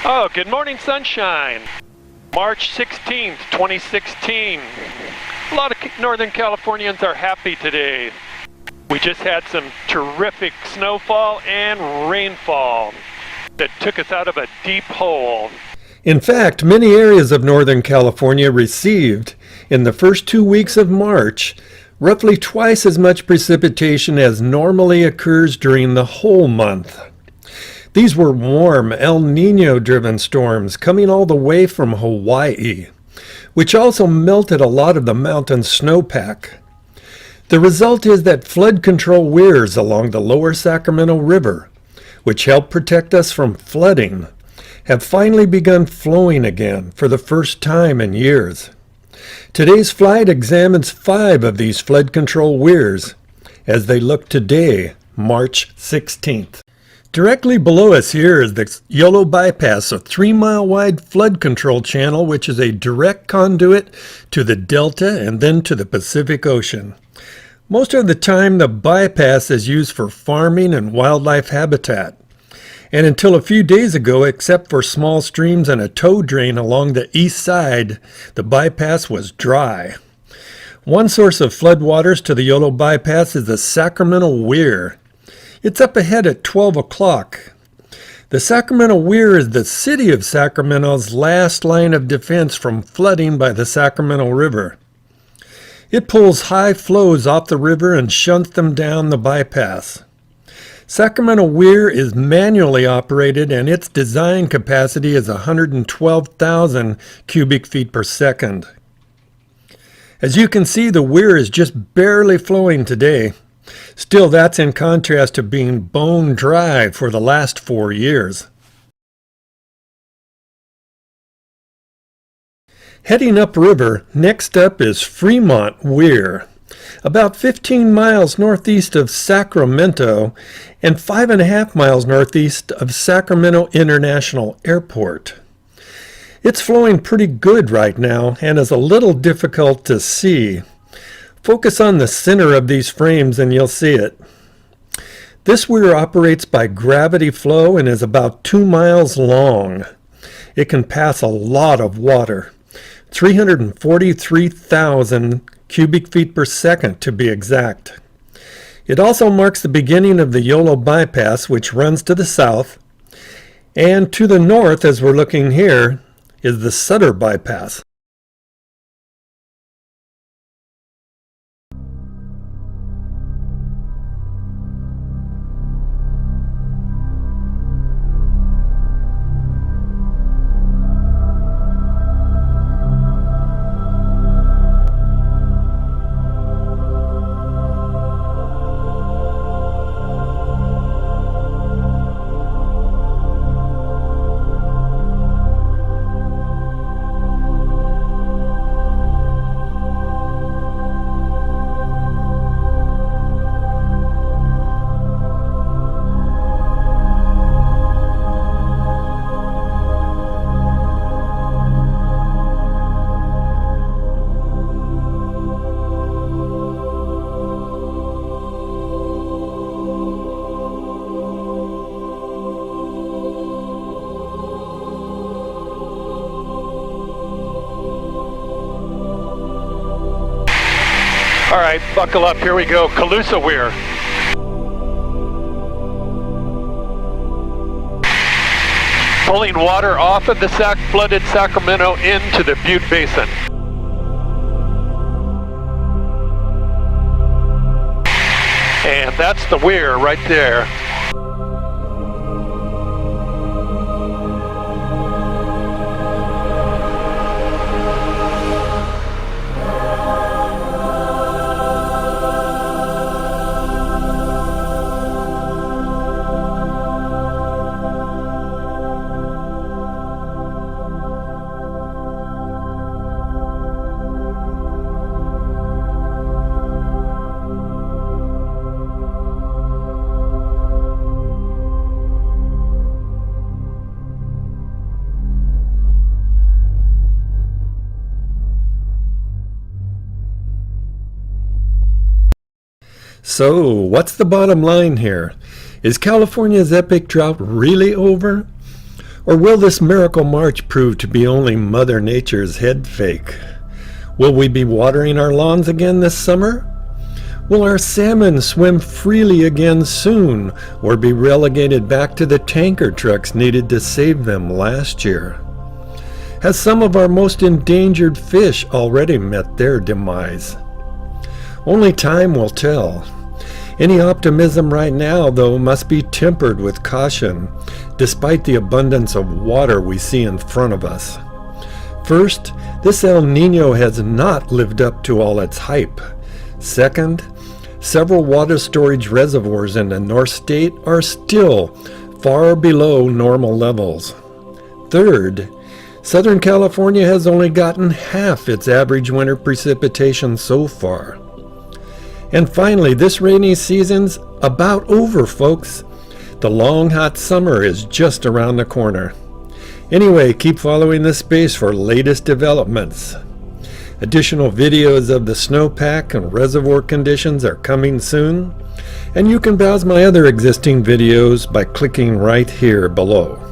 Oh, good morning, sunshine. March 16th, 2016. A lot of Northern Californians are happy today. We just had some terrific snowfall and rainfall that took us out of a deep hole. In fact, many areas of Northern California received, in the first 2 weeks of March, roughly twice as much precipitation as normally occurs during the whole month. These were warm El Nino-driven storms coming all the way from Hawaii, which also melted a lot of the mountain snowpack. The result is that flood control weirs along the lower Sacramento River, which help protect us from flooding, have finally begun flowing again for the first time in years. Today's flight examines 5 of these flood control weirs as they look today, March 16th. Directly below us here is the Yolo Bypass, a 3-mile-wide flood control channel which is a direct conduit to the Delta and then to the Pacific Ocean. Most of the time the bypass is used for farming and wildlife habitat. And until a few days ago, except for small streams and a tow drain along the east side, the bypass was dry. One source of floodwaters to the Yolo Bypass is the Sacramento Weir. It's up ahead at 12 o'clock. The Sacramento Weir is the city of Sacramento's last line of defense from flooding by the Sacramento River. It pulls high flows off the river and shunts them down the bypass. Sacramento Weir is manually operated and its design capacity is 112,000 cubic feet per second. As you can see, the weir is just barely flowing today. Still, that's in contrast to being bone dry for the last 4 years. Heading upriver, next up is Fremont Weir, about 15 miles northeast of Sacramento and 5.5 miles northeast of Sacramento International Airport. It's flowing pretty good right now and is a little difficult to see. Focus on the center of these frames and you'll see it. This weir operates by gravity flow and is about 2 miles long. It can pass a lot of water, 343,000 cubic feet per second to be exact. It also marks the beginning of the Yolo Bypass, which runs to the south, and to the north, as we're looking here, is the Sutter Bypass. All right, buckle up, here we go, Calusa Weir. Pulling water off of the flooded Sacramento into the Butte Basin. And that's the weir right there. So, what's the bottom line here? Is California's epic drought really over? Or will this miracle March prove to be only Mother Nature's head fake? Will we be watering our lawns again this summer? Will our salmon swim freely again soon, or be relegated back to the tanker trucks needed to save them last year? Has some of our most endangered fish already met their demise? Only time will tell. Any optimism right now, though, must be tempered with caution, despite the abundance of water we see in front of us. First, this El Nino has not lived up to all its hype. Second, several water storage reservoirs in the North State are still far below normal levels. Third, Southern California has only gotten half its average winter precipitation so far. And finally, this rainy season's about over, folks. The long, hot summer is just around the corner. Anyway, keep following this space for latest developments. Additional videos of the snowpack and reservoir conditions are coming soon, and you can browse my other existing videos by clicking right here below.